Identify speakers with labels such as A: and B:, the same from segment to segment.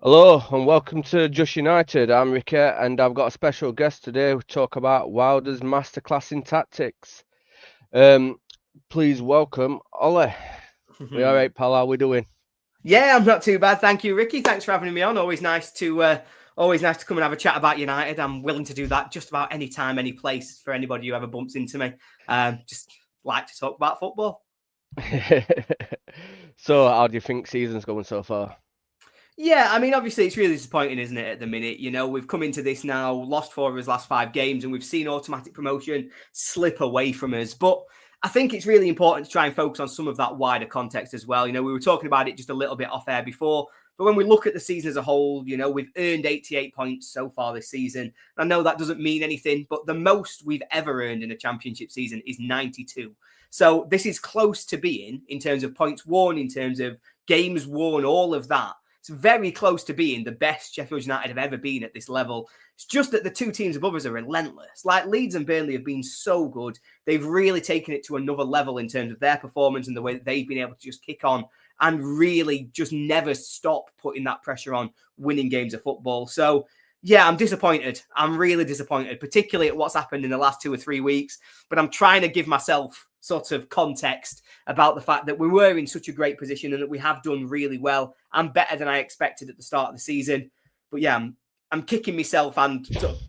A: Hello and welcome to Just United. I'm Ricky and I've got a special guest today to talk about Wilder's masterclass in tactics. Um, please welcome Ollie. We all right, pal? How we doing?
B: Yeah, I'm not too bad, thank you, Ricky. Thanks for having me on. Always nice to come and have a chat about United. I'm willing to do that just about any time, any place for anybody who ever bumps into me. Just like to talk about football.
A: So, how do you think season's going so far?
B: Yeah, I mean, obviously, it's really disappointing, isn't it, at the minute? You know, we've come into this now, lost 4 of his last 5 games, and we've seen automatic promotion slip away from us. But I think it's really important to try and focus on some of that wider context as well. You know, we were talking about it just a little bit off air before. But when we look at the season as a whole, you know, we've earned 88 points so far this season. I know that doesn't mean anything, but the most we've ever earned in a championship season is 92. So this is close to being, in terms of points won, in terms of games won, all of that. It's very close to being the best Sheffield United have ever been at this level. It's just that the two teams above us are relentless. Like Leeds and Burnley have been so good. They've really taken it to another level in terms of their performance and the way that they've been able to just kick on and really just never stop putting that pressure on winning games of football. So, yeah, I'm disappointed. I'm really disappointed, particularly at what's happened in the last 2 or 3 weeks. But I'm trying to give myself sort of context about the fact that we were in such a great position and that we have done really well and better than I expected at the start of the season. But yeah, I'm kicking myself and sort of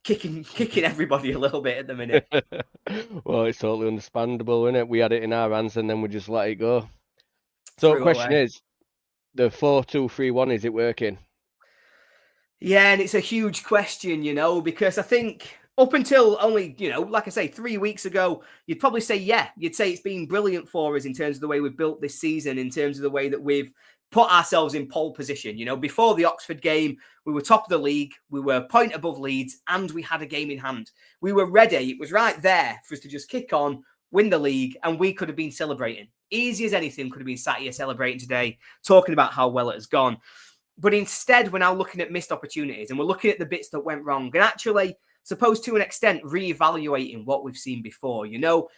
B: kicking everybody a little bit at the minute.
A: Well, it's totally understandable, isn't it? We had it in our hands and then we just let it go. So,
B: Threw it
A: question
B: away.
A: is, the 4-2-3-1, is it working?
B: Yeah, and it's a huge question, you know, because I think up until only, you know, like I say, 3 weeks ago, you'd probably say, yeah, you'd say it's been brilliant for us in terms of the way we've built this season, in terms of the way that we've put ourselves in pole position. You know, before the Oxford game, we were top of the league, we were a point above Leeds, and we had a game in hand. We were ready. It was right there for us to just kick on, win the league, and we could have been celebrating. Easy as anything, could have been sat here celebrating today, talking about how well it has gone. But instead, we're now looking at missed opportunities and we're looking at the bits that went wrong and actually, suppose to an extent, reevaluating what we've seen before. You know,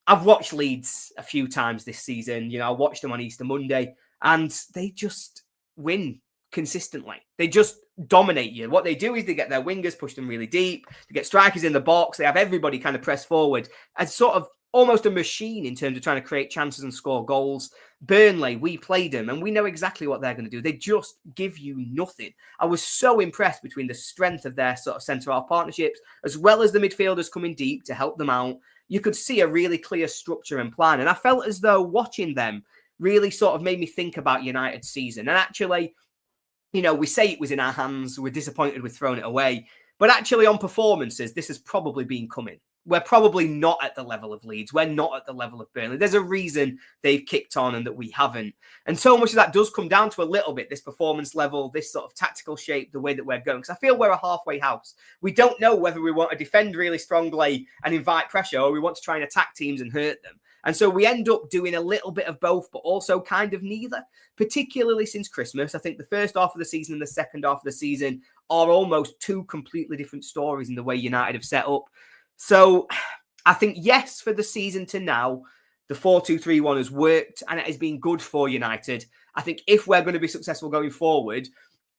B: I've watched Leeds a few times this season. You know, I watched them on Easter Monday and they just win consistently. They just dominate you. What they do is they get their wingers, push them really deep. They get strikers in the box. They have everybody kind of press forward as sort of almost a machine in terms of trying to create chances and score goals. Burnley, we played them and we know exactly what they're going to do. They just give you nothing. I was so impressed between the strength of their sort of centre-half partnerships as well as the midfielders coming deep to help them out. You could see a really clear structure and plan. And I felt as though watching them really sort of made me think about United's season. And actually, you know, we say it was in our hands. We're disappointed with throwing it away. But actually, on performances, this has probably been coming. We're probably not at the level of Leeds. We're not at the level of Burnley. There's a reason they've kicked on and that we haven't. And so much of that does come down to a little bit this performance level, this sort of tactical shape, the way that we're going. Because I feel we're a halfway house. We don't know whether we want to defend really strongly and invite pressure or we want to try and attack teams and hurt them. And so we end up doing a little bit of both, but also kind of neither, particularly since Christmas. I think the first half of the season and the second half of the season are almost two completely different stories in the way United have set up. So I think, yes, for the season to now, the 4-2-3-1 has worked and it has been good for United. I think if we're going to be successful going forward,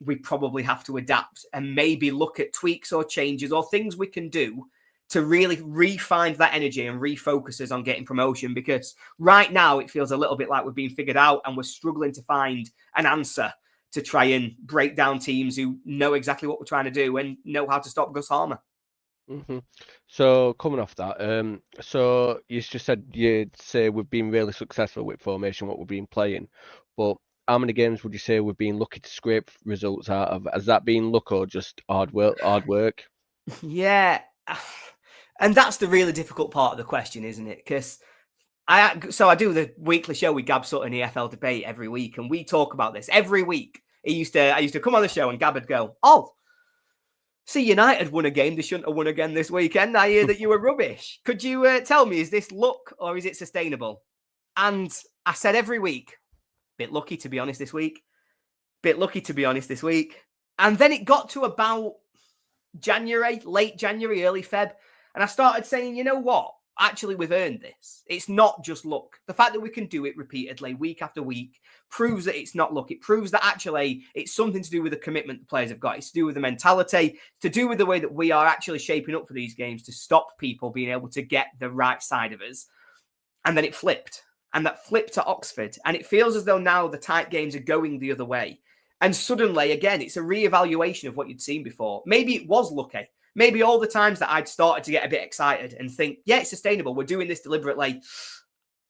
B: we probably have to adapt and maybe look at tweaks or changes or things we can do to really re-find that energy and refocus us on getting promotion, because right now it feels a little bit like we've been figured out and we're struggling to find an answer to try and break down teams who know exactly what we're trying to do and know how to stop Gus Harmer.
A: hmm So, coming off that, so you just said you'd say we've been really successful with formation, what we've been playing, but how many games would you say we've been lucky to scrape results out of? Has that been luck or just hard work? Hard work?
B: Yeah. And that's the really difficult part of the question, isn't it? Because I do the weekly show with Gab Sutton, EFL Debate, every week, and we talk about this every week. I used to come on the show and Gab would go, "Oh, see, United won a game. They shouldn't have won again this weekend. I hear that you were rubbish. Could you tell me, is this luck or is it sustainable?" And I said every week, bit lucky to be honest this week. Bit lucky to be honest this week. And then it got to about January, late January, early Feb, and I started saying, you know what? actually, we've earned this. It's not just luck. The fact that we can do it repeatedly, week after week, proves that it's not luck. It proves that actually it's something to do with the commitment the players have got. It's to do with the mentality, to do with the way that we are actually shaping up for these games to stop people being able to get the right side of us. And then it flipped. And that flipped to Oxford. And it feels as though now the tight games are going the other way. And suddenly, again, it's a reevaluation of what you'd seen before. Maybe it was lucky. Maybe all the times that I'd started to get a bit excited and think, yeah, it's sustainable. We're doing this deliberately.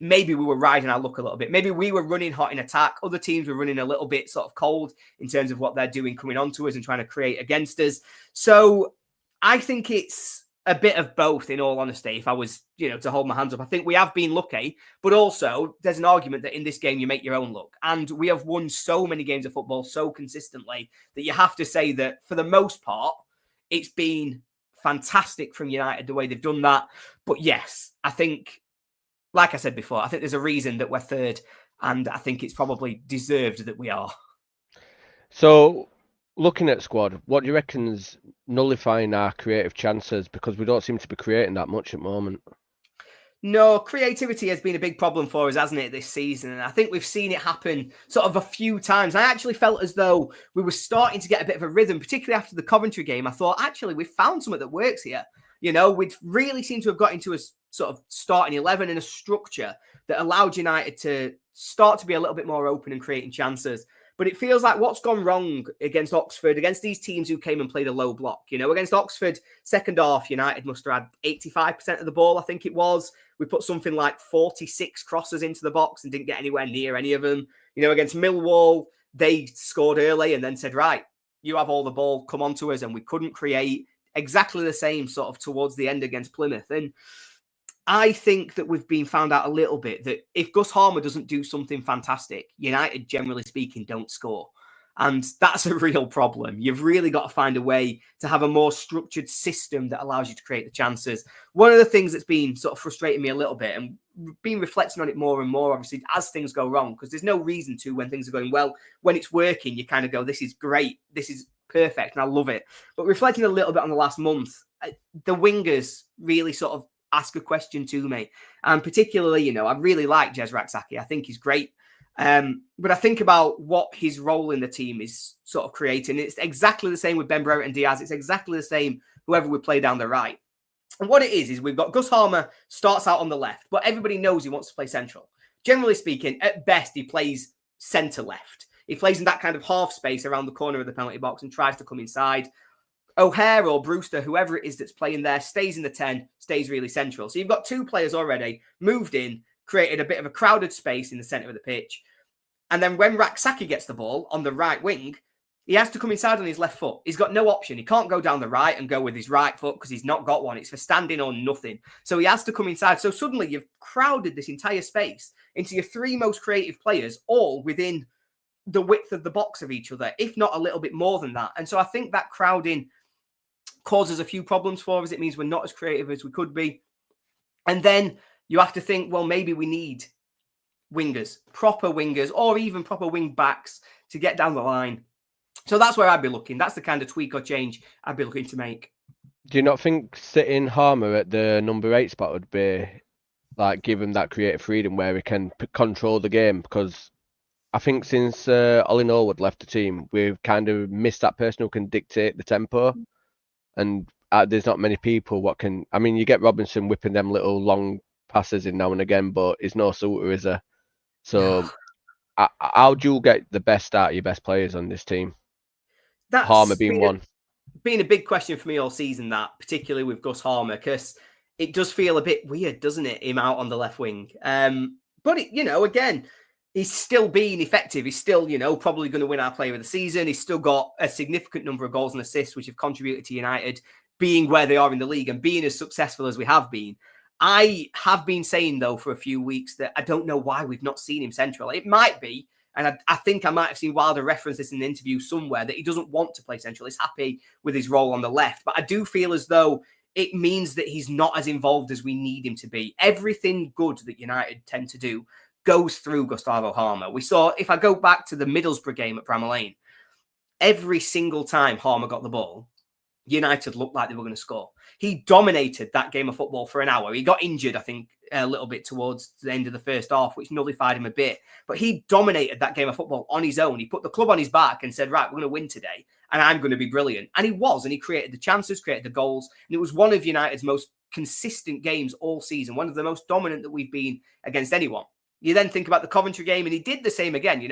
B: Maybe we were riding our luck a little bit. Maybe we were running hot in attack. Other teams were running a little bit sort of cold in terms of what they're doing coming onto us and trying to create against us. So I think it's a bit of both, in all honesty, if I was, to hold my hands up. I think we have been lucky, but also there's an argument that in this game you make your own luck. And we have won so many games of football so consistently that you have to say that for the most part, it's been fantastic from United, the way they've done that. But yes, I think, like I said before, I think there's a reason that we're third, and I think it's probably deserved that we are.
A: So, looking at squad, what do you reckon's nullifying our creative chances? Because we don't seem to be creating that much at the moment.
B: No, creativity has been a big problem for us, hasn't it, this season? And I think we've seen it happen sort of a few times. I actually felt as though we were starting to get a bit of a rhythm, particularly after the Coventry game. I thought, actually, we've found something that works here. We'd really seemed to have got into a sort of starting 11 and a structure that allowed United to start to be a little bit more open and creating chances. But it feels like what's gone wrong against Oxford, against these teams who came and played a low block. Against Oxford, second half, United must have had 85% of the ball, I think it was. We put something like 46 crosses into the box and didn't get anywhere near any of them. Against Millwall, they scored early and then said, right, you have all the ball, come on to us. And we couldn't create. Exactly the same sort of towards the end against Plymouth. And I think that we've been found out a little bit that if Gus Harmer doesn't do something fantastic, United, generally speaking, don't score. And that's a real problem. You've really got to find a way to have a more structured system that allows you to create the chances. One of the things that's been sort of frustrating me a little bit, and been reflecting on it more and more, obviously, as things go wrong, because there's no reason to when things are going well. When it's working, you kind of go, this is great. This is perfect. And I love it. But reflecting a little bit on the last month, the wingers really sort of ask a question to me. And particularly, I really like Jez Rak-Sakyi. I think he's great. But I think about what his role in the team is sort of creating. It's exactly the same with Ben Brereton Diaz. It's exactly the same whoever we play down the right. And what it is we've got Gus Harmer starts out on the left, but everybody knows he wants to play central. Generally speaking, at best, he plays centre left. He plays in that kind of half space around the corner of the penalty box and tries to come inside. O'Hare or Brewster, whoever it is that's playing there, stays in the 10, stays really central. So you've got two players already moved in, created a bit of a crowded space in the centre of the pitch. And then when Rak-Sakyi gets the ball on the right wing, he has to come inside on his left foot. He's got no option. He can't go down the right and go with his right foot because he's not got one. It's for standing or nothing. So he has to come inside. So suddenly you've crowded this entire space into your three most creative players, all within the width of the box of each other, if not a little bit more than that. And so I think that crowding causes a few problems for us. It means we're not as creative as we could be. And then you have to think, well, maybe we need wingers, proper wingers, or even proper wing backs to get down the line. So that's where I'd be looking. That's the kind of tweak or change I'd be looking to make.
A: Do you not think sitting Harmer at the number 8 spot would be like give him that creative freedom where he can control the game? Because I think since Ollie Norwood left the team, we've kind of missed that person who can dictate the tempo. And there's not many people what can. I mean, you get Robinson whipping them little long passes in now and again, but he's no Suter, is there? So, how do you get the best out of your best players on this team? That's Harmer being one.
B: Been a big question for me all season, that particularly with Gus Harmer, because it does feel a bit weird, doesn't it? Him out on the left wing. But again, he's still being effective. He's still, probably going to win our player of the season. He's still got a significant number of goals and assists, which have contributed to United being where they are in the league and being as successful as we have been. I have been saying, though, for a few weeks that I don't know why we've not seen him central. It might be, and I think I might have seen Wilder reference this in an interview somewhere, that he doesn't want to play central. He's happy with his role on the left. But I do feel as though it means that he's not as involved as we need him to be. Everything good that United tend to do goes through Gustavo Harmer. We saw, if I go back to the Middlesbrough game at Bramall Lane, every single time Harmer got the ball, United looked like they were going to score. He dominated that game of football for an hour. He got injured, I think, a little bit towards the end of the first half, which nullified him a bit. But he dominated that game of football on his own. He put the club on his back and said, right, we're going to win today, and I'm going to be brilliant. And he was, and he created the chances, created the goals. And it was one of United's most consistent games all season, one of the most dominant that we've been against anyone. You then think about the Coventry game, and he did the same again,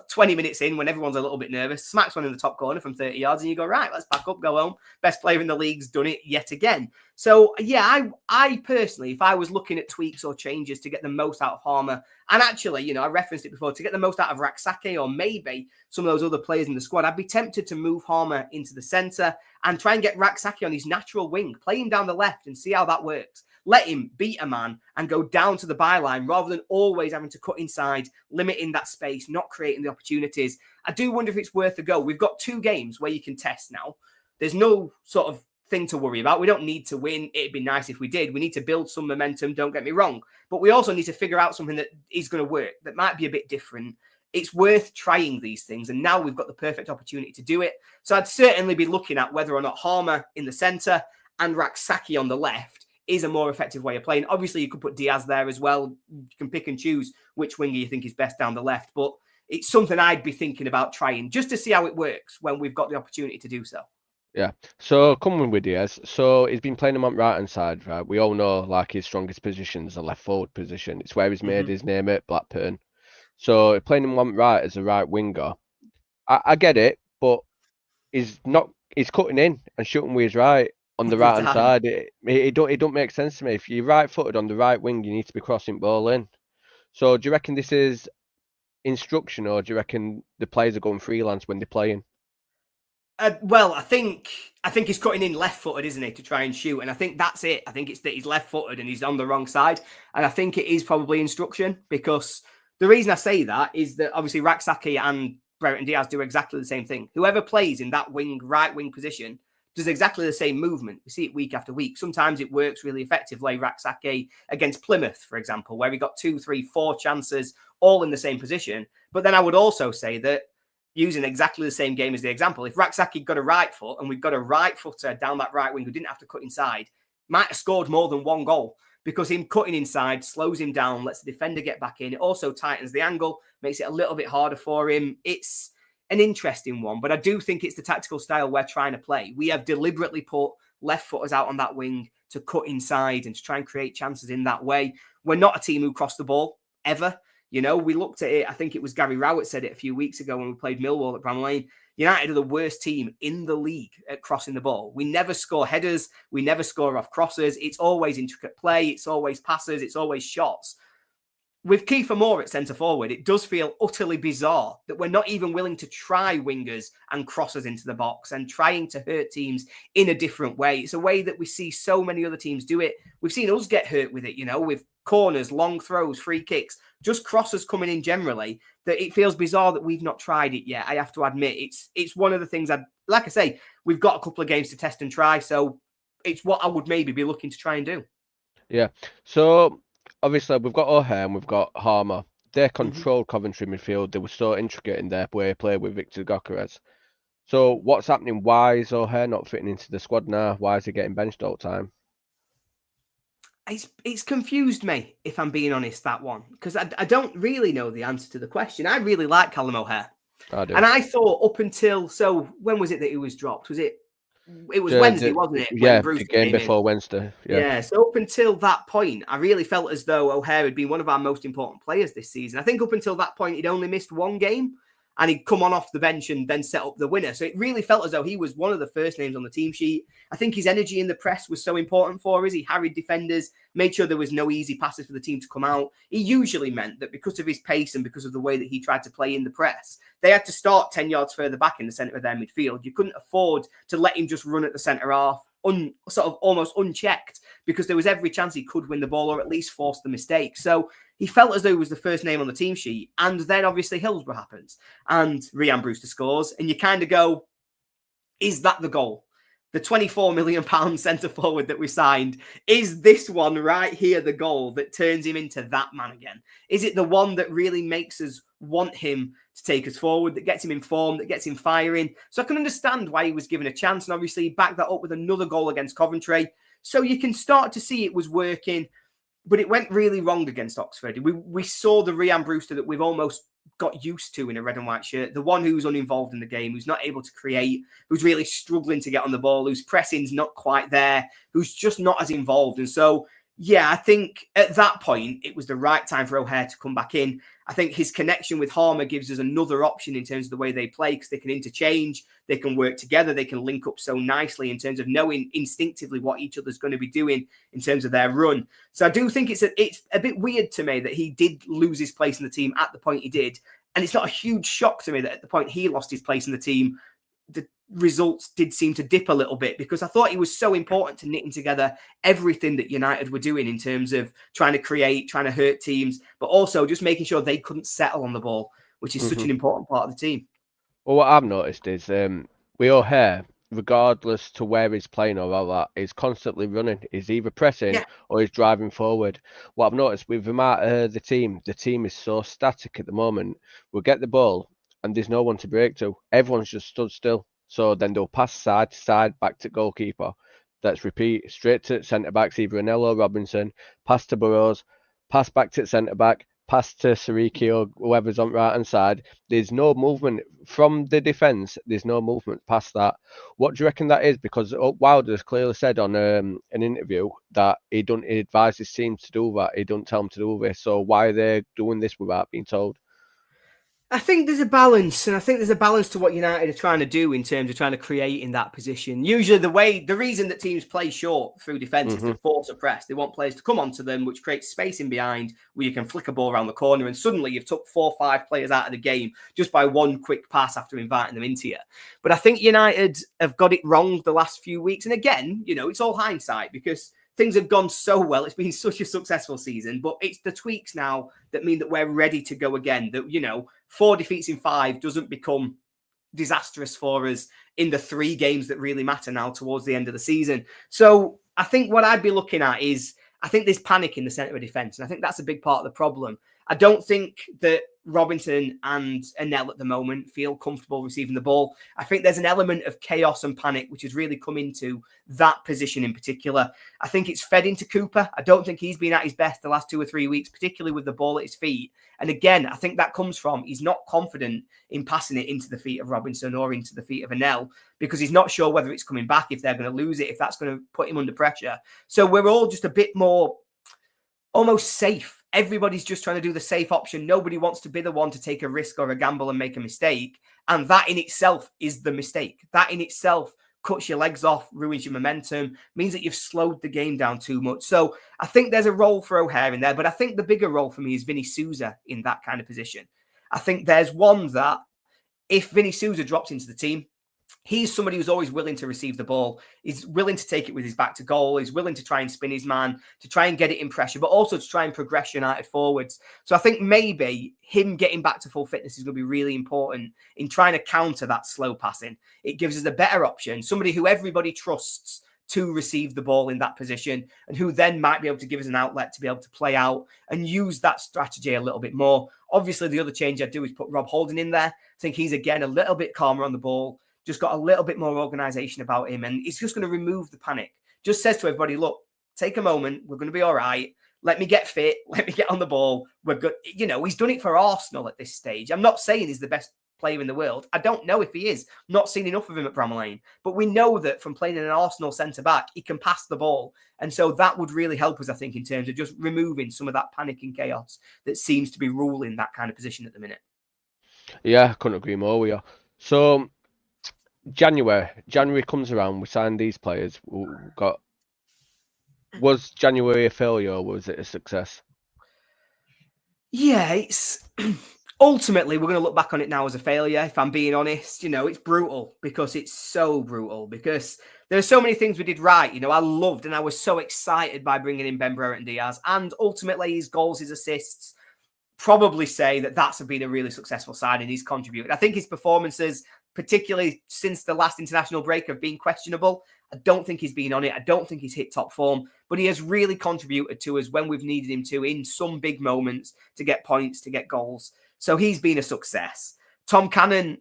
B: 20 minutes in when everyone's a little bit nervous, smacks one in the top corner from 30 yards, and you go, right, let's pack up, go home. Best player in the league's done it yet again. So, yeah, I personally, if I was looking at tweaks or changes to get the most out of Harmer, and actually, I referenced it before, to get the most out of Rak-Sakyi or maybe some of those other players in the squad, I'd be tempted to move Harmer into the centre and try and get Rak-Sakyi on his natural wing, play him down the left and see how that works. Let him beat a man and go down to the byline rather than always having to cut inside, limiting that space, not creating the opportunities. I do wonder if it's worth a go. We've got 2 games where you can test now. There's no sort of thing to worry about. We don't need to win. It'd be nice if we did. We need to build some momentum, don't get me wrong. But we also need to figure out something that is going to work, that might be a bit different. It's worth trying these things. And now we've got the perfect opportunity to do it. So I'd certainly be looking at whether or not Harmer in the centre and Rak-Sakyi on the left is a more effective way of playing. Obviously, you could put Diaz there as well. You can pick and choose which winger you think is best down the left. But it's something I'd be thinking about trying just to see how it works when we've got the opportunity to do so.
A: Yeah. So coming with Diaz, so he's been playing him on right hand side, right? We all know like his strongest position is the left forward position. It's where he's made his name at Blackburn. So playing him on right as a right winger, I get it, but he's cutting in and shooting with his right on the right hand side. It don't make sense to me. If you're right footed on the right wing, you need to be crossing ball in. So do you reckon this is instruction, or do you reckon the players are going freelance when they're playing?
B: Well, I think he's cutting in left-footed, isn't he, to try and shoot? And I think that's it. I think it's that he's left-footed and he's on the wrong side. And I think it is probably instruction, because the reason I say that is that obviously Rak-Sakyi and Brereton Diaz do exactly the same thing. Whoever plays in that right wing position does exactly the same movement. We see it week after week. Sometimes it works really effectively. Rak-Sakyi against Plymouth, for example, where he got 2, 3, 4 chances all in the same position. But then I would also say that, using exactly the same game as the example, if Rak-Sakyi got a right foot and we've got a right footer down that right wing who didn't have to cut inside, might have scored more than 1 goal, because him cutting inside slows him down, lets the defender get back in. It also tightens the angle, makes it a little bit harder for him. It's an interesting one, but I do think it's the tactical style we're trying to play. We have deliberately put left footers out on that wing to cut inside and to try and create chances in that way. We're not a team who cross the ball ever. We looked at it. I think it was Gary Rowett said it a few weeks ago when we played Millwall at Bramall Lane. United are the worst team in the league at crossing the ball. We never score headers. We never score off crosses. It's always intricate play. It's always passes. It's always shots. With Kiefer Moore at centre forward, it does feel utterly bizarre that we're not even willing to try wingers and crosses into the box and trying to hurt teams in a different way. It's a way that we see so many other teams do it. We've seen us get hurt with it, with corners, long throws, free kicks, just crosses coming in generally, that it feels bizarre that we've not tried it yet. I have to admit, it's one of the things like I say, we've got a couple of games to test and try. So it's what I would maybe be looking to try and do.
A: Yeah. So obviously we've got O'Hare and we've got Harmer. They controlled Coventry midfield. They were so intricate in their play with Victor Gyökeres. So what's happening? Why is O'Hare not fitting into the squad now? Why is he getting benched all the time?
B: It's confused me, if I'm being honest, that one, because I don't really know the answer to the question. I really like Callum O'Hare.
A: I do.
B: And I thought up until, so when was it that he was dropped? It was Wednesday, wasn't it?
A: Yeah, the game before Wednesday.
B: Yeah, so up until that point, I really felt as though O'Hare had been one of our most important players this season. I think up until that point, he'd only missed 1 game. And he'd come on off the bench and then set up the winner. So it really felt as though he was one of the first names on the team sheet. I think his energy in the press was so important for us. He harried defenders, made sure there was no easy passes for the team to come out. He usually meant that because of his pace and because of the way that he tried to play in the press, they had to start 10 yards further back in the centre of their midfield. You couldn't afford to let him just run at the centre half, sort of almost unchecked, because there was every chance he could win the ball or at least force the mistake. So he felt as though he was the first name on the team sheet. And then obviously Hillsborough happens and Rhian Brewster scores. And you kind of go, is that the goal? The £24 million centre forward that we signed, is this one right here the goal that turns him into that man again? Is it the one that really makes us want him to take us forward, that gets him informed, that gets him firing. So I can understand why he was given a chance, and obviously back that up with another goal against Coventry. So you can start to see it was working, but it went really wrong against Oxford. We saw the Rhian Brewster that we've almost got used to in a red and white shirt, the one who's uninvolved in the game, who's not able to create, who's really struggling to get on the ball, whose pressing's not quite there, who's just not as involved. And so, yeah, I think at that point, it was the right time for O'Hare to come back in. I think his connection with Harmer gives us another option in terms of the way they play, because they can interchange, they can work together, they can link up so nicely in terms of knowing instinctively what each other's going to be doing in terms of their run. So I do think it's a bit weird to me that he did lose his place in the team at the point he did. And it's not a huge shock to me that at the point he lost his place in the team, the results did seem to dip a little bit, because I thought he was so important to knitting together everything that United were doing in terms of trying to create, trying to hurt teams, but also just making sure they couldn't settle on the ball, which is such an important part of the team.
A: Well, what I've noticed is with O'Hare, regardless to where he's playing or all that, he's constantly running. He's either pressing or he's driving forward. What I've noticed with the team is so static at the moment. We'll get the ball and there's no one to break to. Everyone's just stood still. So then they'll pass side to side back to goalkeeper. Let's repeat, straight to centre-backs, either Anello or Robinson, pass to Burrows, pass back to centre-back, pass to Sariki or whoever's on the right-hand side. There's no movement from the defence. There's no movement past that. What do you reckon that is? Because Wilder's clearly said on an interview that he advise his team to do that. He don't tell them to do this. So why are they doing this without being told?
B: I think there's a balance, and I think there's a balance to what United are trying to do in terms of trying to create in that position. Usually the reason that teams play short through defence is to force a press. They want players to come onto them, which creates space in behind where you can flick a ball around the corner, and suddenly you've took 4 or 5 players out of the game just by one quick pass after inviting them into you. But I think United have got it wrong the last few weeks. And again, it's all hindsight, because things have gone so well. It's been such a successful season, but it's the tweaks now that mean that we're ready to go again. That, 4 defeats in 5 doesn't become disastrous for us in the 3 games that really matter now towards the end of the season. So I think what I'd be looking at is, I think there's panic in the centre of defence, and I think that's a big part of the problem. I don't think that Robinson and Anel at the moment feel comfortable receiving the ball. I think there's an element of chaos and panic which has really come into that position in particular. I think it's fed into Cooper. I don't think he's been at his best the last 2 or 3 weeks, particularly with the ball at his feet. And again, I think that comes from he's not confident in passing it into the feet of Robinson or into the feet of Anel, because he's not sure whether it's coming back, if they're going to lose it, if that's going to put him under pressure. So we're all just a bit more almost safe. Everybody's just trying to do the safe option. Nobody wants to be the one to take a risk or a gamble and make a mistake. And that in itself is the mistake. That in itself cuts your legs off, ruins your momentum, means that you've slowed the game down too much. So I think there's a role for O'Hare in there, but I think the bigger role for me is Vinny Souza in that kind of position. I think there's one that if Vinny Souza drops into the team, he's somebody who's always willing to receive the ball. He's willing to take it with his back to goal. He's willing to try and spin his man, to try and get it in pressure, but also to try and progress United forwards. So I think maybe him getting back to full fitness is going to be really important in trying to counter that slow passing. It gives us a better option, somebody who everybody trusts to receive the ball in that position, and who then might be able to give us an outlet to be able to play out and use that strategy a little bit more. Obviously, the other change I'd do is put Rob Holding in there. I think he's, again, a little bit calmer on the ball, just got a little bit more organisation about him, and it's just going to remove the panic. Just says to everybody, look, take a moment. We're going to be all right. Let me get fit. Let me get on the ball. We're good. He's done it for Arsenal at this stage. I'm not saying he's the best player in the world. I don't know if he is. Not seen enough of him at Bramall Lane. But we know that from playing in an Arsenal centre-back, he can pass the ball. And so that would really help us, I think, in terms of just removing some of that panic and chaos that seems to be ruling that kind of position at the minute.
A: Yeah, I couldn't agree more with you. So January comes around, we signed these players. Was January a failure or was it a success?
B: Yeah, it's ultimately we're going to look back on it now as a failure. If I'm being honest, it's brutal, because it's so brutal, because there are so many things we did right. I loved and I was so excited by bringing in Ben Brereton Diaz, and ultimately his goals, his assists, probably say that that's been a really successful signing. He's contributed. I think his performances, particularly since the last international break, have been questionable. I don't think he's been on it. I don't think he's hit top form, but he has really contributed to us when we've needed him to in some big moments to get points, to get goals. So he's been a success. Tom Cannon,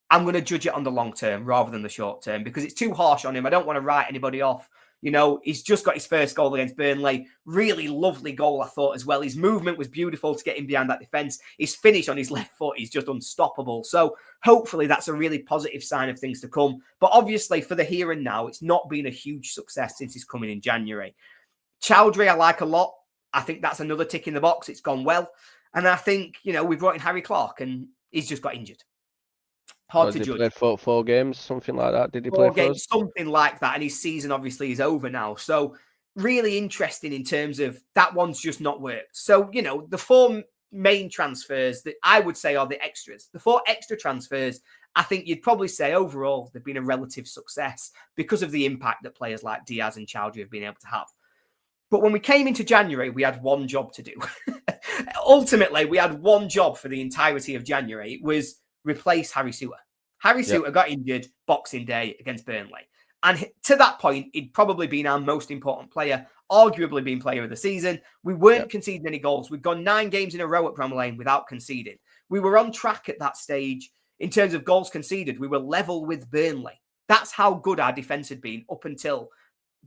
B: I'm going to judge it on the long term rather than the short term because it's too harsh on him. I don't want to write anybody off. You know, he's just got his first goal against Burnley. Really lovely goal, I thought, as well. His movement was beautiful to get him behind that defence. His finish on his left foot is just unstoppable. So hopefully that's a really positive sign of things to come. But obviously for the here and now, it's not been a huge success since he's coming in January. Choudhury, I like a lot. I think that's another tick in the box. It's gone well. And I think, you know, we've brought in Harry Clarke and he's just got injured. Hard to judge.
A: He played four games, something like that. Did he
B: play
A: for us?
B: Something like that. And his season obviously is over now. So really interesting in terms of that one's just not worked. So, you know, the 4 main transfers that I would say are the extras. The 4 extra transfers, I think you'd probably say overall they've been a relative success because of the impact that players like Diaz and Choudhury have been able to have. But when we came into January, we had one job to do. Ultimately, we had one job for the entirety of January. It was replace Harry Souttar. Harry Souttar got injured Boxing Day against Burnley. And to that point, he'd probably been our most important player, arguably been player of the season. We weren't conceding any goals. We'd gone 9 games in a row at Bramall Lane without conceding. We were on track at that stage in terms of goals conceded. We were level with Burnley. That's how good our defence had been up until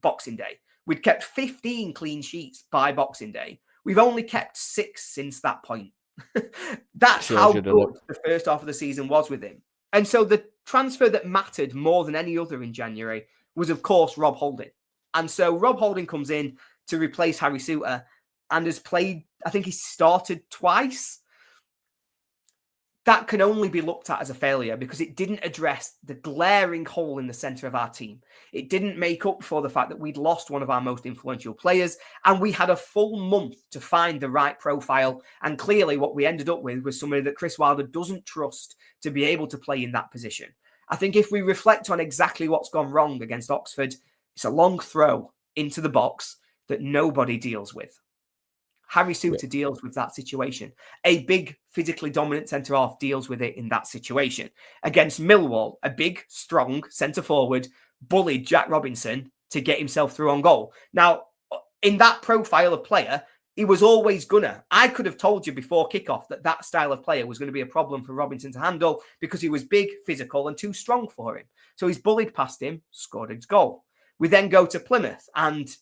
B: Boxing Day. We'd kept 15 clean sheets by Boxing Day. We've only kept 6 since that point. That's how good the first half of the season was with him. And so the transfer that mattered more than any other in January was, of course, Rob Holding. And so Rob Holding comes in to replace Harry Souttar and has played, I think he started twice. That can only be looked at as a failure because it didn't address the glaring hole in the centre of our team. It didn't make up for the fact that we'd lost one of our most influential players and we had a full month to find the right profile. And clearly what we ended up with was somebody that Chris Wilder doesn't trust to be able to play in that position. I think if we reflect on exactly what's gone wrong against Oxford, it's a long throw into the box that nobody deals with. Harry Souttar deals with that situation. A big, physically dominant centre-half deals with it in that situation. Against Millwall, a big, strong centre-forward bullied Jack Robinson to get himself through on goal. Now, in that profile of player, he was always gonna. I could have told you before kickoff that that style of player was going to be a problem for Robinson to handle because he was big, physical, and too strong for him. So he's bullied past him, scored his goal. We then go to Plymouth and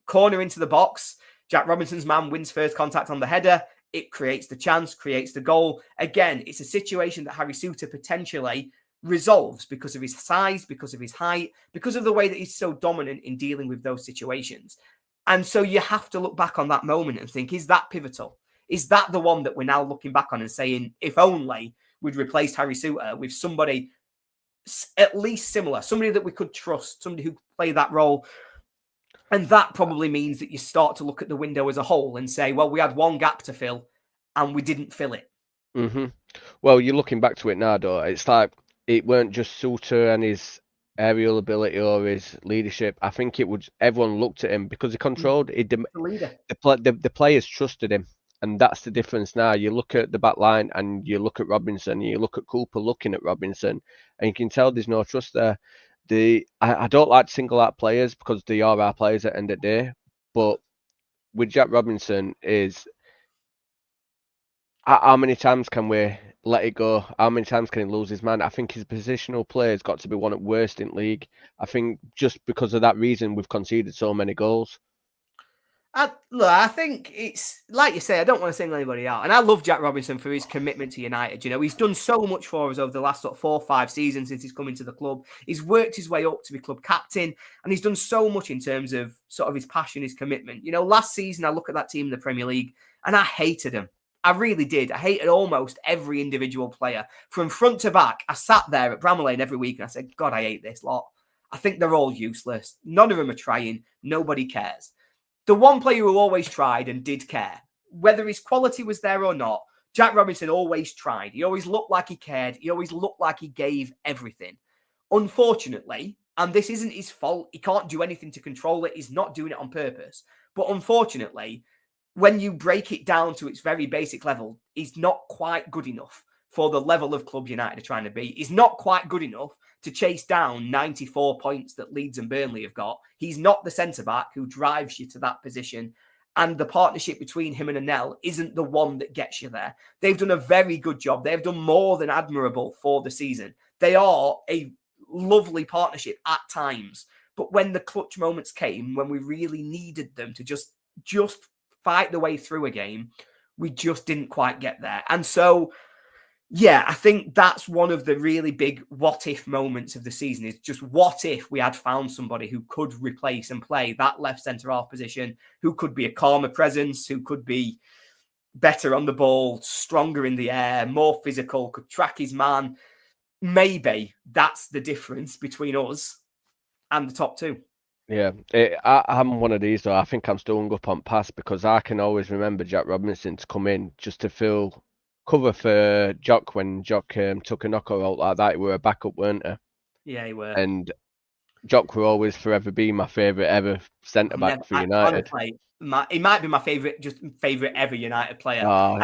B: corner into the box. Jack Robinson's man wins first contact on the header. It creates the chance, creates the goal. Again, it's a situation that Harry Souttar potentially resolves because of his size, because of his height, because of the way that he's so dominant in dealing with those situations. And so you have to look back on that moment and think, is that pivotal? Is that the one that we're now looking back on and saying, if only we'd replaced Harry Souttar with somebody at least similar, somebody that we could trust, somebody who could play that role? And that probably means that you start to look at the window as a whole and say, well, we had one gap to fill and we didn't fill it.
A: Mm-hmm. Well, you're looking back to it now, though. It's like it weren't just Souttar and his aerial ability or his leadership. I think it would. Everyone looked at him because he controlled. The players trusted him, and that's the difference now. You look at the back line and you look at Robinson, and you look at Cooper looking at Robinson, and you can tell there's no trust there. I don't like to single out players because they are our players at the end of the day. But with Jack Robinson is how many times can we let it go? How many times can he lose his man? I think his positional play has got to be one of the worst in league. I think just because of that reason we've conceded so many goals.
B: Look, I think it's like you say, I don't want to single anybody out. And I love Jack Robinson for his commitment to United. You know, he's done so much for us over the last 4 or 5 seasons since he's come into the club. He's worked his way up to be club captain, and he's done so much in terms of sort of his passion, his commitment. You know, last season, I look at that team in the Premier League and I hated him. I really did. I hated almost every individual player from front to back. I sat there at Bramall Lane every week and I said, God, I hate this lot. I think they're all useless. None of them are trying. Nobody cares. The one player who always tried and did care, whether his quality was there or not, Jack Robinson always tried. He always looked like he cared. He always looked like he gave everything. Unfortunately, and this isn't his fault, he can't do anything to control it. He's not doing it on purpose. But unfortunately, when you break it down to its very basic level, he's not quite good enough for the level of club United are trying to be. He's not quite good enough to chase down 94 points that Leeds and Burnley have got. He's not the centre-back who drives you to that position. And the partnership between him and Anel isn't the one that gets you there. They've done a very good job. They've done more than admirable for the season. They are a lovely partnership at times. But when the clutch moments came, when we really needed them to just fight the way through a game, we just didn't quite get there. And so, yeah, I think that's one of the really big what-if moments of the season is just what if we had found somebody who could replace and play that left centre-half position, who could be a calmer presence, who could be better on the ball, stronger in the air, more physical, could track his man. Maybe that's the difference between us and the top two.
A: Yeah, I'm one of these though. I think I'm still hung up on pass because I can always remember Jack Robinson to come in just to fill cover for Jock when Jock took a knockout out like that. He were a backup, weren't he?
B: Yeah, he were.
A: And Jock will always forever be my favourite ever centre back for United.
B: He might be my favourite ever United player.
A: Oh,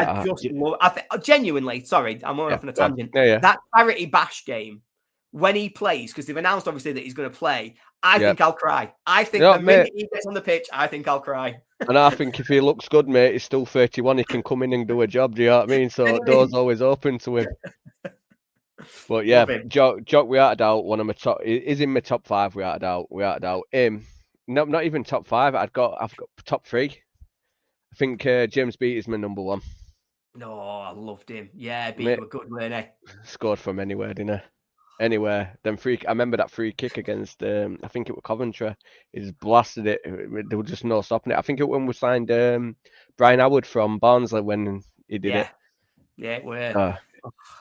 B: Genuinely, sorry, I'm more off on a tangent.
A: Yeah.
B: That Charity Bash game, when he plays, because they've announced obviously that he's going to play, I think I'll cry. I think the minute he gets on the pitch, I think I'll cry.
A: And I think if he looks good, mate, he's still 31. He can come in and do a job. Do you know what I mean? So doors always open to him. But yeah, Jock, without a doubt, one of my top. Is in my top 5. Without a doubt. No, not even top 5. I've got top 3. I think James Beattie is my number 1.
B: No, I loved him. Yeah, Beattie were good, weren't they?
A: Scored from anywhere, didn't he? Anywhere. Then I remember that free kick against I think it was Coventry. He's blasted it. There was just no stopping it. I think it when we signed Brian Howard from Barnsley when he did it.
B: Yeah, it were.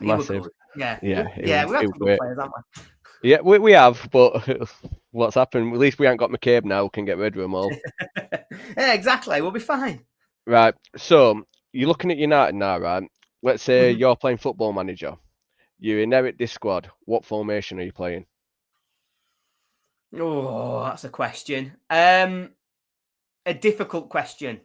A: Massive.
B: Yeah. We have some good players, haven't we?
A: Yeah, we have, but what's happened? At least we ain't got McCabe now. We can get rid of them all.
B: Yeah, exactly. We'll be fine.
A: Right. So you're looking at United now, right? Let's say you're playing Football Manager. You inherit this squad. What formation are you playing?
B: Oh, that's a question. A difficult question.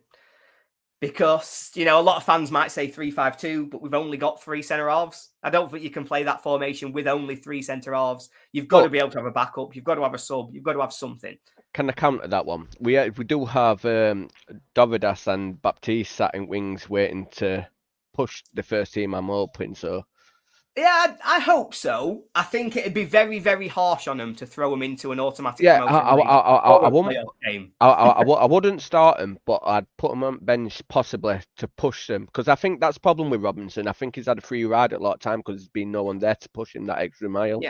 B: Because, a lot of fans might say 3-5-2, but we've only got 3 centre-halves. I don't think you can play that formation with only 3 centre-halves. You've got to be able to have a backup. You've got to have a sub. You've got to have something.
A: Can I counter that one? We do have Dovidas and Baptiste sat in wings waiting to push the first team I'm hoping, so...
B: Yeah, I hope so. I think it'd be very, very harsh on them to throw them into an automatic promotion.
A: I wouldn't start them, but I'd put them on bench possibly to push them because I think that's the problem with Robinson. I think he's had a free ride at a lot of time because there's been no one there to push him that extra mile.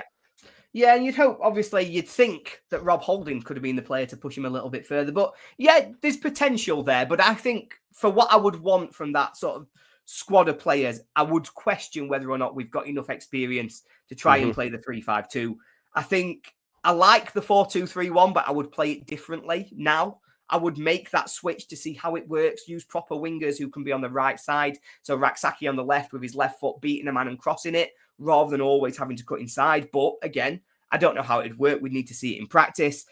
B: Yeah, and you'd think that Rob Holding could have been the player to push him a little bit further. But yeah, there's potential there. But I think for what I would want from that sort of squad of players, I would question whether or not we've got enough experience to try and play the 3-5-2. I think I like the 4-2-3-1, but I would play it differently now. I would make that switch to see how it works, use proper wingers who can be on the right side. So Raksaki on the left with his left foot beating a man and crossing it rather than always having to cut inside. But again, I don't know how it'd work. We'd need to see it in practice.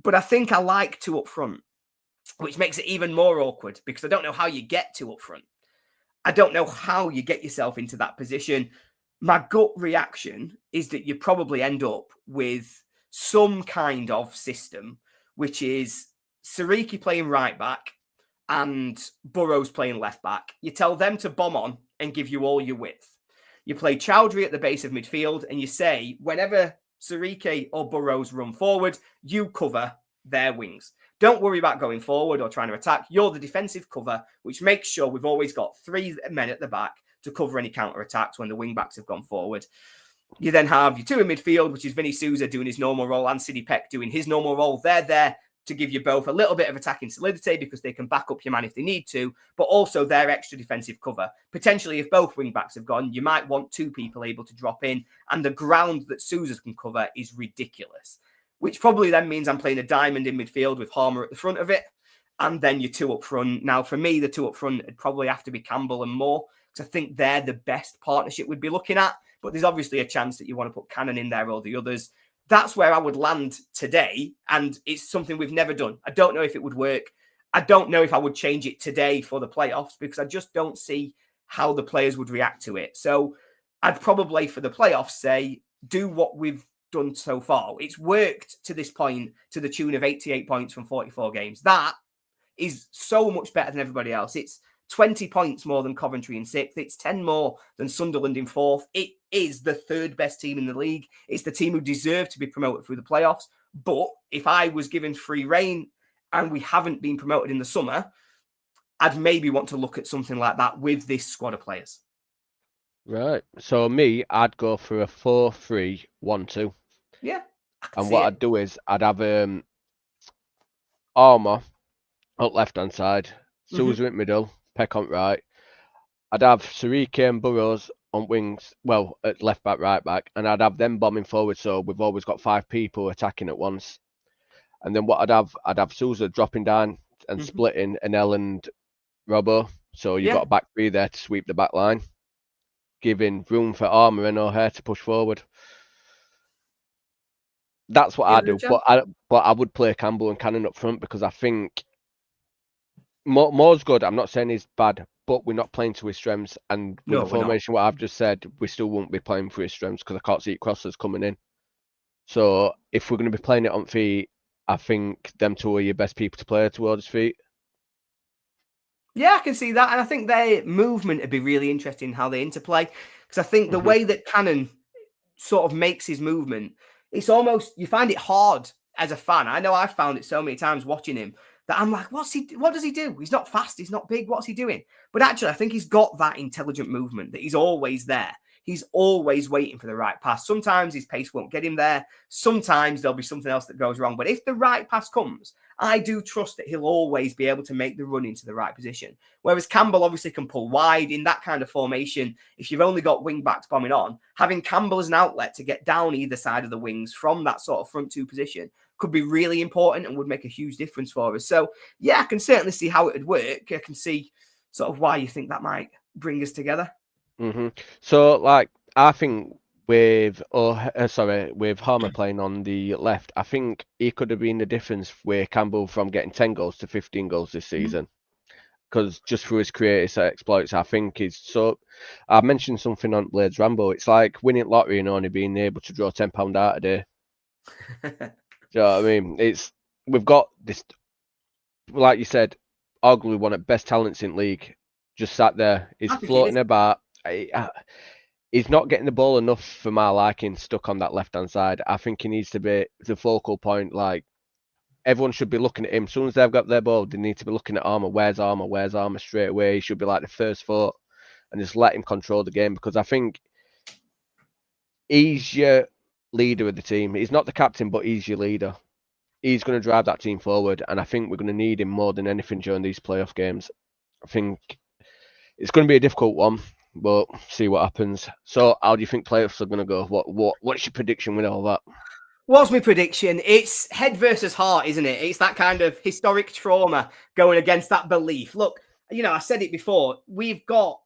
B: But I think I like 2 up front, which makes it even more awkward because I don't know how you get 2 up front. I don't know how you get yourself into that position. My gut reaction is that you probably end up with some kind of system, which is Siriki playing right back and Burrows playing left back. You tell them to bomb on and give you all your width. You play Chowdhury at the base of midfield and you say, whenever Siriki or Burrows run forward, you cover their wings. Don't worry about going forward or trying to attack. You're the defensive cover, which makes sure we've always got 3 men at the back to cover any counter-attacks when the wing-backs have gone forward. You then have your 2 in midfield, which is Vinny Souza doing his normal role and Sidney Peck doing his normal role. They're there to give you both a little bit of attacking solidity because they can back up your man if they need to, but also their extra defensive cover. Potentially, if both wing-backs have gone, you might want 2 people able to drop in, and the ground that Souza can cover is ridiculous. Which probably then means I'm playing a diamond in midfield with Harmer at the front of it. And then your 2 up front. Now, for me, the 2 up front would probably have to be Campbell and Moore because I think they're the best partnership we'd be looking at. But there's obviously a chance that you want to put Cannon in there or the others. That's where I would land today. And it's something we've never done. I don't know if it would work. I don't know if I would change it today for the playoffs because I just don't see how the players would react to it. So I'd probably, for the playoffs, say, do what we've done so far. It's worked to this point to the tune of 88 points from 44 games. That is so much better than everybody else. It's 20 points more than Coventry in 6th. It's 10 more than Sunderland in 4th. It is the 3rd best team in the league. It's the team who deserve to be promoted through the playoffs. But if I was given free reign and we haven't been promoted in the summer, I'd maybe want to look at something like that with this squad of players.
A: Right. So me, I'd go for a 4-3-1-2.
B: Yeah.
A: And what I'd do is I'd have Armour up left-hand side, Sousa at middle, Peck on right. I'd have Siriki and Burrows on wings, well, at left back, right back, and I'd have them bombing forward, so we've always got 5 people attacking at once. And then what I'd have Sousa dropping down and splitting Enel and Robbo, so you've got a back 3 there to sweep the back line, giving room for Armour and O'Hare to push forward. That's what I do, but I would play Campbell and Cannon up front because I think Moore's good. I'm not saying he's bad, but we're not playing to his strengths. And with the formation, what I've just said, we still won't be playing for his strengths because I can't see crosses coming in. So if we're going to be playing it on feet, I think them 2 are your best people to play towards feet.
B: Yeah, I can see that. And I think their movement would be really interesting how they interplay. Because I think the way that Cannon sort of makes his movement, it's almost, you find it hard as a fan. I know I've found it so many times watching him that I'm like, what does he do? He's not fast. He's not big. What's he doing? But actually, I think he's got that intelligent movement that he's always there. He's always waiting for the right pass. Sometimes his pace won't get him there. Sometimes there'll be something else that goes wrong. But if the right pass comes, I do trust that he'll always be able to make the run into the right position. Whereas Campbell obviously can pull wide in that kind of formation. If you've only got wing backs bombing on, having Campbell as an outlet to get down either side of the wings from that sort of front 2 position could be really important and would make a huge difference for us. So, yeah, I can certainly see how it would work. I can see sort of why you think that might bring us together.
A: So, like, I think with Harmer playing on the left, I think he could have been the difference with Campbell from getting 10 goals to 15 goals this season. Because just through his creative exploits, I think he's so. I mentioned something on Blades Rambo. It's like winning lottery and only being able to draw £10 out a day. Do you know what I mean? We've got this, like you said, arguably one of the best talents in league. Just sat there, he's floating about. He's not getting the ball enough for my liking, stuck on that left-hand side. I think he needs to be the focal point. Like, everyone should be looking at him. As soon as they've got their ball, they need to be looking at Armour. Where's Armour? Where's Armour? Straight away. He should be like the first thought and just let him control the game because I think he's your leader of the team. He's not the captain, but he's your leader. He's going to drive that team forward, and I think we're going to need him more than anything during these playoff games. I think it's going to be a difficult one. But see what happens. So, how do you think playoffs are going to go? What's your prediction with all that?
B: What's my prediction? It's head versus heart, isn't it? It's that kind of historic trauma going against that belief. Look, I said it before. We've got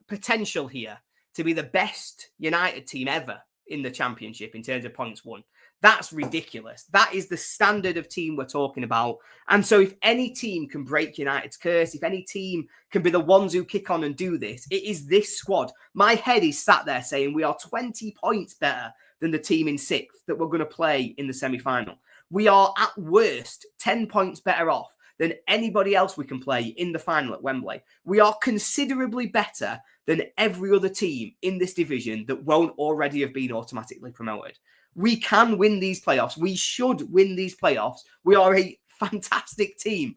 B: potential here to be the best United team ever in the Championship in terms of points won. That's ridiculous. That is the standard of team we're talking about. And so if any team can break United's curse, if any team can be the ones who kick on and do this, it is this squad. My head is sat there saying we are 20 points better than the team in 6th that we're going to play in the semi-final. We are at worst 10 points better off than anybody else we can play in the final at Wembley. We are considerably better than every other team in this division that won't already have been automatically promoted. We can win these playoffs. We should win these playoffs. We are a fantastic team.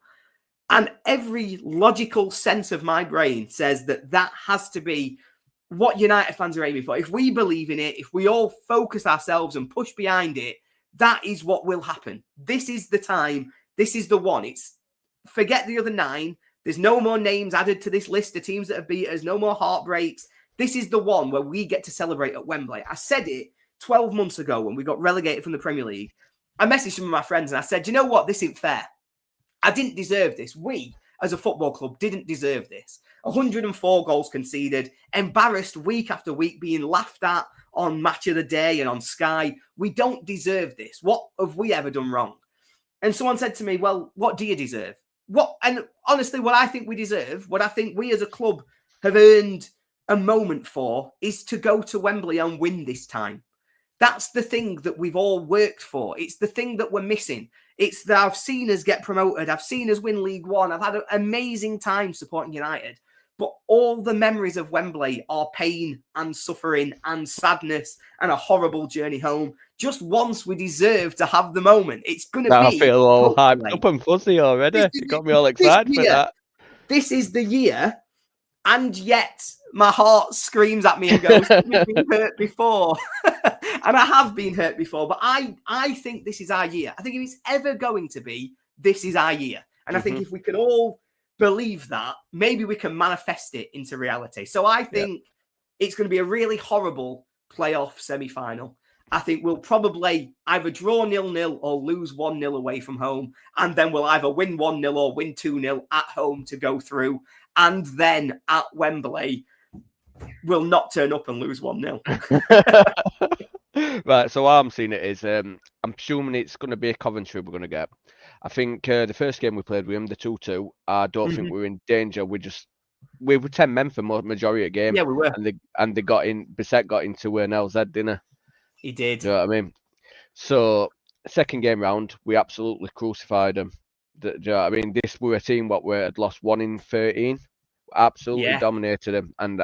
B: And every logical sense of my brain says that has to be what United fans are aiming for. If we believe in it, if we all focus ourselves and push behind it, that is what will happen. This is the time. This is the one. It's forget the other 9. There's no more names added to this list of teams that have beat us. No more heartbreaks. This is the one where we get to celebrate at Wembley. I said it 12 months ago when we got relegated from the Premier League. I messaged some of my friends and I said, you know what? This isn't fair. I didn't deserve this. We, as a football club, didn't deserve this. 104 goals conceded, embarrassed week after week, being laughed at on Match of the Day and on Sky. We don't deserve this. What have we ever done wrong? And someone said to me, well, what do you deserve? And honestly, what I think we deserve, what I think we as a club have earned a moment for, is to go to Wembley and win this time. That's the thing that we've all worked for. It's the thing that we're missing. It's that I've seen us get promoted. I've seen us win League One. I've had an amazing time supporting United. But all the memories of Wembley are pain and suffering and sadness and a horrible journey home. Just once we deserve to have the moment. It's going to be...
A: I feel all hyped up and fuzzy already. You got me all excited for that.
B: This is the year, and yet my heart screams at me and goes, we've been hurt before. And I have been hurt before, but I think this is our year. I think if it's ever going to be, this is our year. And I think if we can all believe that, maybe we can manifest it into reality. So I think it's going to be a really horrible playoff semi-final. I think we'll probably either draw 0-0 or lose 1-0 away from home. And then we'll either win 1-0 or win 2-0 at home to go through. And then at Wembley, we'll not turn up and lose 1-0.
A: Right, so how I'm seeing it is, I'm assuming it's going to be a Coventry we're going to get. I think the first game we played with them, the 2-2, I don't think we were in danger. We were 10 men for majority of the game.
B: Yeah, we were.
A: And they got in, Bissett got into an LZ, didn't he?
B: He did.
A: Do you know what I mean? So, second game round, we absolutely crucified them. Do you know what I mean? This were a team what we had lost 1 in 13. Absolutely dominated them, and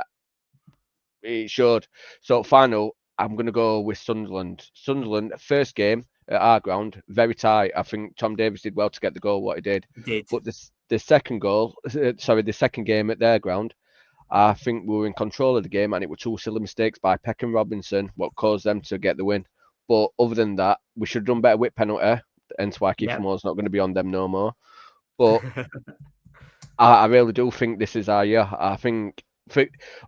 A: it showed. So, final, I'm going to go with Sunderland. Sunderland, first game at our ground, very tight. I think Tom Davies did well to get the goal, what he did.
B: He did.
A: But the second game at their ground, I think we were in control of the game, and it were 2 silly mistakes by Peck and Robinson what caused them to get the win. But other than that, we should have done better with penalty, hence why Keith Moore's not going to be on them no more. But I really do think this is our year. I think for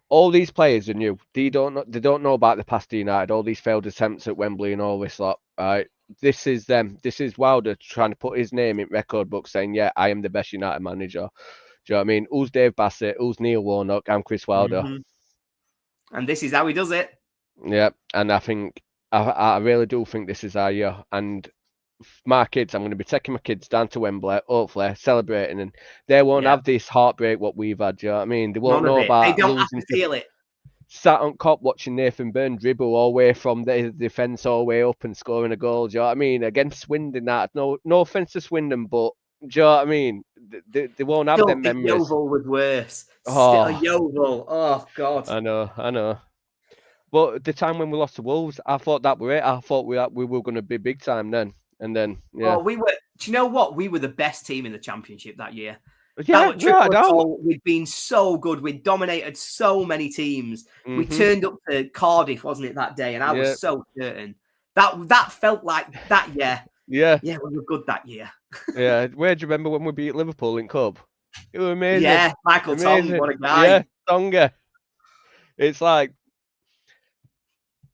A: all these players are new. They don't know about the past United, all these failed attempts at Wembley and all this lot. Right? This is them. This is Wilder trying to put his name in record books, saying, "Yeah, I am the best United manager." Do you know what I mean? Who's Dave Bassett? Who's Neil Warnock? I'm Chris Wilder.
B: And this is how he does it.
A: Yeah, and I think I really do think this is our year. And my kids, I'm going to be taking my kids down to Wembley, hopefully celebrating, and they won't have this heartbreak what we've had. Do you know what I mean? They won't know about.
B: They don't have to feel it.
A: Sat on cop watching Nathan Byrne dribble all the way from the defence all the way up and scoring a goal. Do you know what I mean? Against Swindon, that no offence to Swindon, but do you know what I mean? They won't have them memories.
B: Yeovil was worse. Still Yeovil. Oh God.
A: I know. But the time when we lost to Wolves, I thought that were it. I thought we were going to be big time then, and then
B: we were. Do you know what? We were the best team in the Championship that year.
A: Yeah,
B: we'd been so good. We'd dominated so many teams. We turned up to Cardiff, wasn't it, that day? And I was so certain. That felt like that year.
A: Yeah,
B: we were good that year.
A: Yeah, where do you remember when we beat Liverpool in Cup? It was amazing.
B: Yeah, Michael Tom, what a guy.
A: Yeah, Tonga. It's like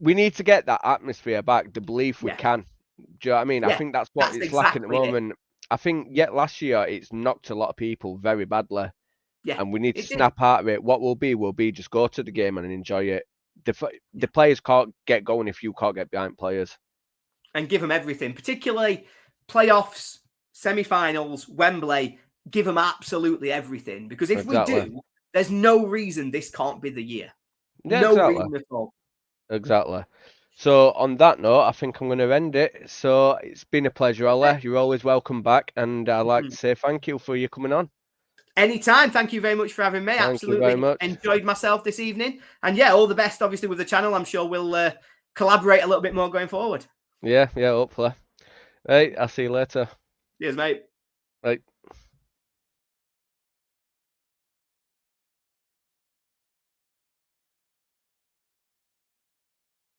A: we need to get that atmosphere back, the belief we can. Do you know what I mean? I think that's what it's lacking at the moment. I think last year it's knocked a lot of people very badly. Yeah. And we need to snap out of it. What will be just go to the game and enjoy it. The players can't get going if you can't get behind players.
B: And give them everything, particularly playoffs, semi-finals, Wembley. Give them absolutely everything. Because if we do, there's no reason this can't be the year.
A: Yeah,
B: no reason at all.
A: Exactly. So on that note, I think I'm going to end it. So it's been a pleasure, Ola. You're always welcome back. And I'd like to say thank you for you coming on.
B: Anytime. Thank you very much for having me.
A: Thank you very much.
B: Enjoyed myself this evening. And all the best, obviously, with the channel. I'm sure we'll collaborate a little bit more going forward.
A: Yeah, hopefully. Right, I'll see you later.
B: Cheers, mate.
A: Right.